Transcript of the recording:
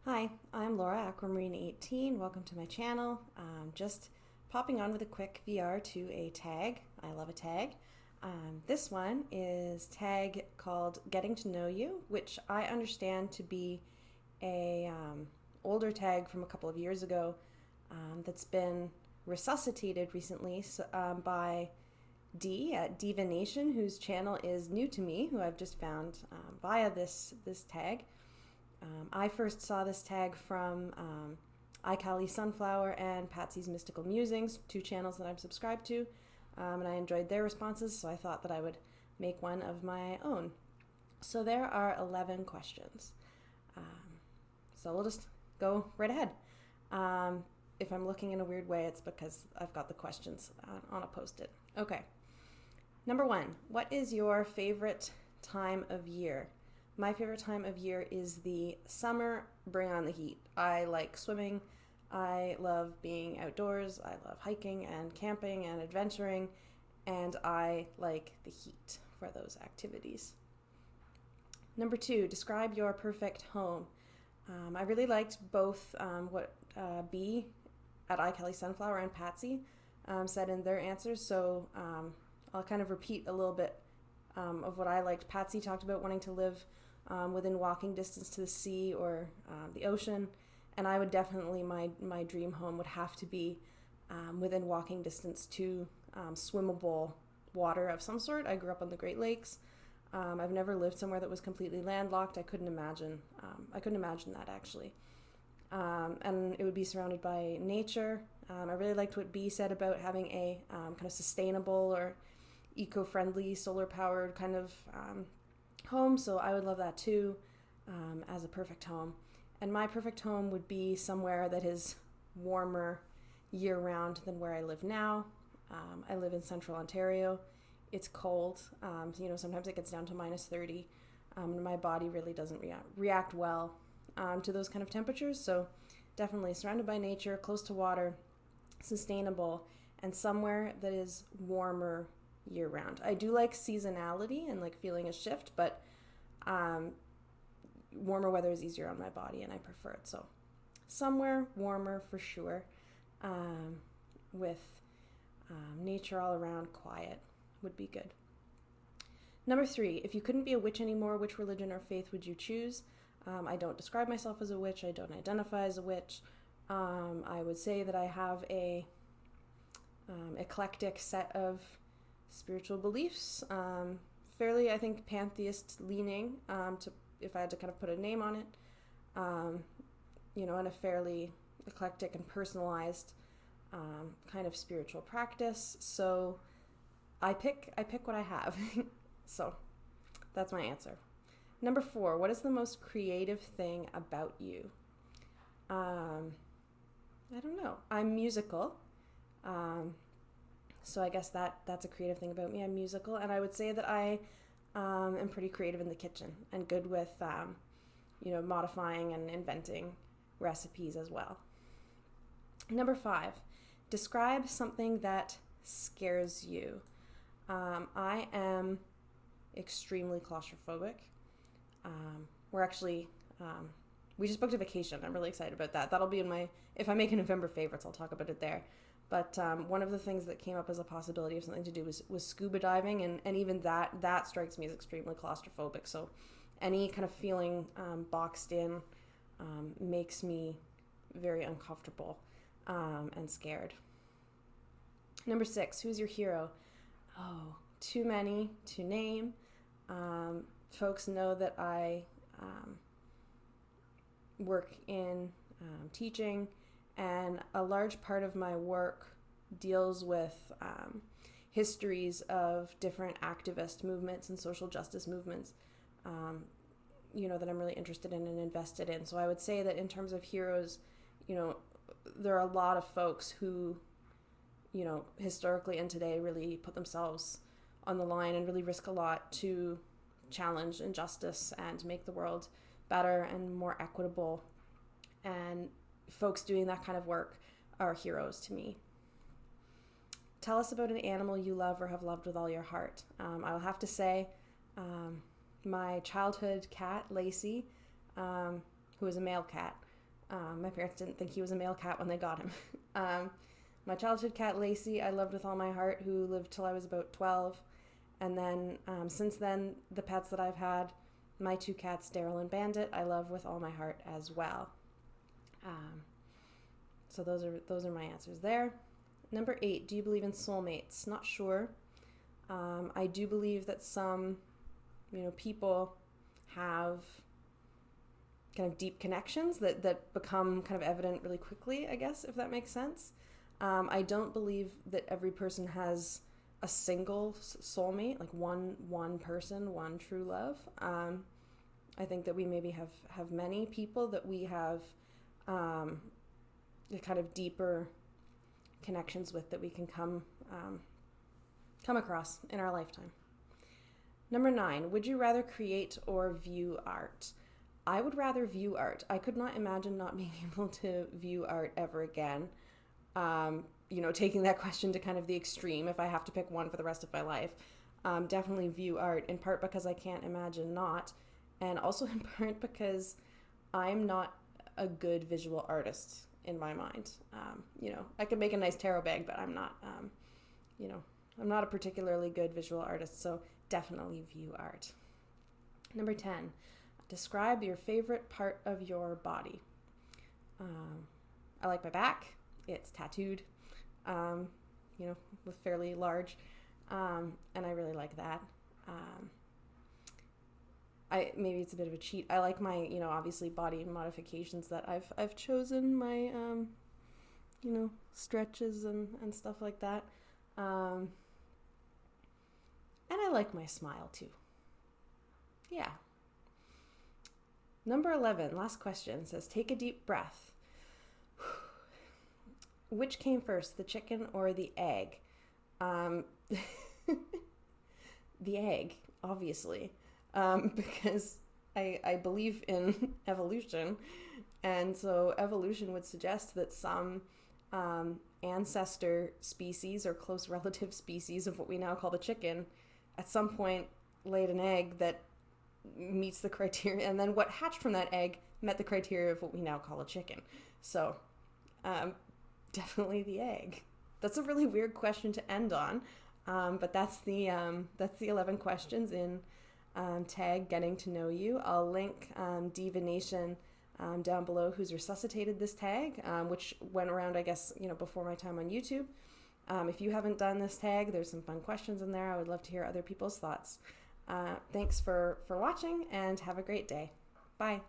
Hi, I'm Laura, Aquamarine18. Welcome to my channel. Just popping on with a quick VR to a tag. I love a tag. This one is tag called Getting to Know You, which I understand to be a older tag from a couple of years ago that's been resuscitated recently by Dee at DeeVination, whose channel is new to me, who I've just found via this tag. I first saw this tag from Ikale Sunflower and Patsy's Mystical Musings, two channels that I'm subscribed to, and I enjoyed their responses, so I thought that I would make one of my own. So there are 11 questions. So we'll just go right ahead. If I'm looking in a weird way, it's because I've got the questions on a post-it. Okay. Number 1, what is your favorite time of year? My favorite time of year is the summer, bring on the heat. I like swimming, I love being outdoors, I love hiking and camping and adventuring, and I like the heat for those activities. Number 2, describe your perfect home. I really liked both what B at Ikale Sunflower and Patsy said in their answers, so I'll kind of repeat a little bit of what I liked. Patsy talked about wanting to live within walking distance to the sea or the ocean, and I would definitely, my dream home would have to be within walking distance to swimmable water of some sort. I grew up on the Great Lakes. I've never lived somewhere that was completely landlocked. I couldn't imagine that actually. And it would be surrounded by nature. I really liked what B said about having a kind of sustainable or eco-friendly, solar-powered kind of home, so I would love that too as a perfect home. And my perfect home would be somewhere that is warmer year-round than where I live now. I live in central Ontario. It's cold. Sometimes it gets down to -30. And my body really doesn't react well to those kind of temperatures, so definitely surrounded by nature, close to water, sustainable, and somewhere that is warmer year-round. I do like seasonality and like feeling a shift, but warmer weather is easier on my body and I prefer it. So somewhere warmer for sure, with nature all around, quiet would be good. Number 3, if you couldn't be a witch anymore, which religion or faith would you choose? I don't describe myself as a witch. I don't identify as a witch. I would say that I have a eclectic set of spiritual beliefs, fairly, I think, pantheist leaning, if I had to kind of put a name on it, and a fairly eclectic and personalized kind of spiritual practice. So I pick what I have. So that's my answer. Number 4, what is the most creative thing about you? I don't know. I'm musical. So I guess that's a creative thing about me. I'm musical, and I would say that I am pretty creative in the kitchen and good with, modifying and inventing recipes as well. Number 5, describe something that scares you. I am extremely claustrophobic. We just booked a vacation. I'm really excited about that. That'll be if I make a November favorites, I'll talk about it there. But one of the things that came up as a possibility of something to do was scuba diving, and even that strikes me as extremely claustrophobic. So any kind of feeling boxed in makes me very uncomfortable and scared. Number 6, who's your hero? Oh, too many to name. Folks know that I work in teaching, and a large part of my work deals with histories of different activist movements and social justice movements, that I'm really interested in and invested in. So I would say that in terms of heroes, there are a lot of folks who, historically and today really put themselves on the line and really risk a lot to challenge injustice and make the world better and more equitable. And folks doing that kind of work are heroes to me. Tell us about an animal you love or have loved with all your heart. I will have to say my childhood cat, Lacey, who is a male cat, My parents didn't think he was a male cat when they got him. My childhood cat, Lacey, I loved with all my heart, who lived till I was about 12. And then since then, the pets that I've had, my 2 cats, Daryl and Bandit, I love with all my heart as well. So those are my answers there. Number 8, do you believe in soulmates? Not sure. I do believe that some, people have kind of deep connections that become kind of evident really quickly, I guess, if that makes sense. I don't believe that every person has a single soulmate, like one person, one true love. I think that we maybe have many people that we have kind of deeper connections with that we can come across in our lifetime. Number 9, would you rather create or view art? I would rather view art. I could not imagine not being able to view art ever again. Taking that question to kind of the extreme, if I have to pick one for the rest of my life, definitely view art, in part because I can't imagine not, and also in part because I'm not a good visual artist in my mind. I could make a nice tarot bag, but I'm not, I'm not a particularly good visual artist, so definitely view art. Number 10, describe your favorite part of your body. I like my back. It's tattooed, with fairly large, and I really like that. Maybe it's a bit of a cheat. I like my, obviously body modifications that I've chosen, my, stretches and stuff like that. And I like my smile too. Yeah. Number 11, last question, says, take a deep breath. Which came first, the chicken or the egg? The egg, obviously, because I believe in evolution, and so evolution would suggest that some ancestor species or close relative species of what we now call the chicken at some point laid an egg that meets the criteria, and then what hatched from that egg met the criteria of what we now call a chicken. So definitely the egg. That's a really weird question to end on, but that's the 11 questions in tag Getting to Know You. I'll link DeeVination down below, who's resuscitated this tag, which went around, I guess, before my time on YouTube. If you haven't done this tag, there's some fun questions in there. I would love to hear other people's thoughts. Thanks for watching, and have a great day. Bye.